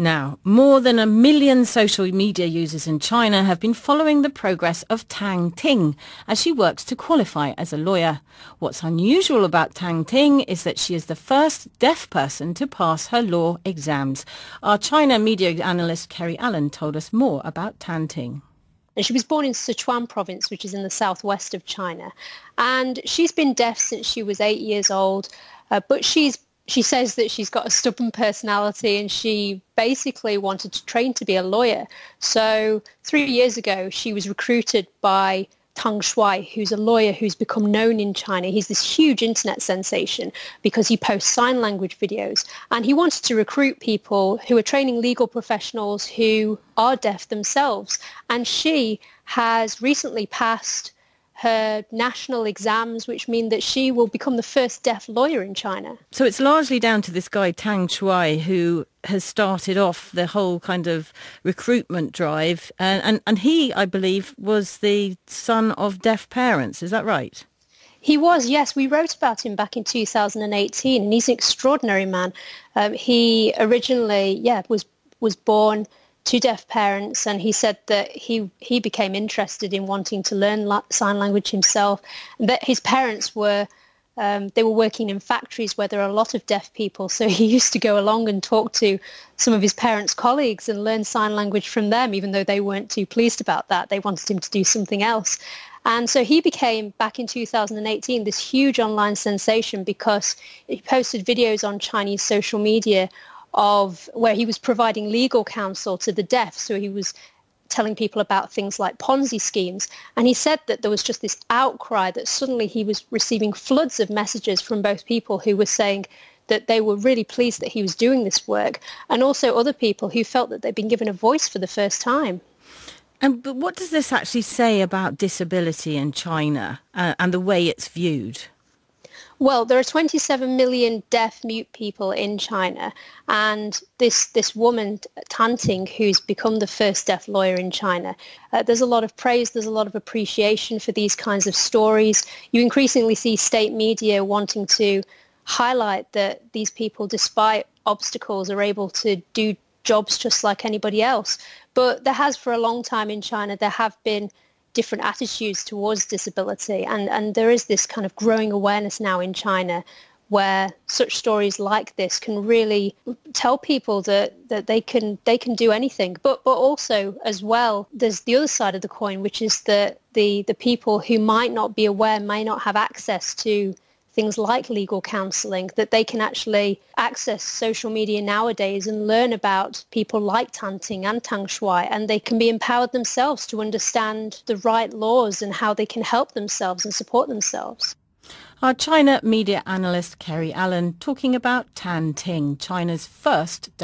Now, more than 1 million social media users in China have been following the progress of Tang Ting as she works to qualify as a lawyer. What's unusual about Tang Ting is that she is the first deaf person to pass her law exams. Our China media analyst Kerry Allen told us more about Tang Ting. And she was born in Sichuan province, which is in the southwest of China. And she's been deaf since she was 8 years old, but she says that she's got a stubborn personality and she basically wanted to train to be a lawyer. So 3 years ago, she was recruited by Tang Shuai, who's a lawyer who's become known in China. He's this huge internet sensation because he posts sign language videos. And he wanted to recruit people who are training legal professionals who are deaf themselves. And she has recently passed her national exams, which mean that she will become the first deaf lawyer in China. So it's largely down to this guy, Tang Shuai, who has started off the whole kind of recruitment drive. And he, I believe, was the son of deaf parents. Is that right? He was, yes. We wrote about him back in 2018, and he's an extraordinary man. He originally, was born to deaf parents, and he said that he became interested in wanting to learn sign language himself, and that his parents were they were working in factories where there are a lot of deaf people, so he used to go along and talk to some of his parents' colleagues and learn sign language from them, even though they weren't too pleased about that. They wanted him to do something else. And so he became, back in 2018, this huge online sensation because he posted videos on Chinese social media of where he was providing legal counsel to the deaf. So he was telling people about things like Ponzi schemes. And he said that there was just this outcry that suddenly he was receiving floods of messages from both people who were saying that they were really pleased that he was doing this work, and also other people who felt that they'd been given a voice for the first time. But what does this actually say about disability in China and the way it's viewed? Well, there are 27 million deaf mute people in China, and this woman, Tang Ting, who's become the first deaf lawyer in China, there's a lot of praise, there's a lot of appreciation for these kinds of stories. You increasingly see state media wanting to highlight that these people, despite obstacles, are able to do jobs just like anybody else. But there has, for a long time in China, there have been different attitudes towards disability, and there is this kind of growing awareness now in China where such stories like this can really tell people that they can do anything. But also as well, there's the other side of the coin, which is that the people who might not be aware, may not have access to things like legal counselling, that they can actually access social media nowadays and learn about people like Tang Ting and Tang Shuai, and they can be empowered themselves to understand the right laws and how they can help themselves and support themselves. Our China media analyst Kerry Allen talking about Tang Ting, China's first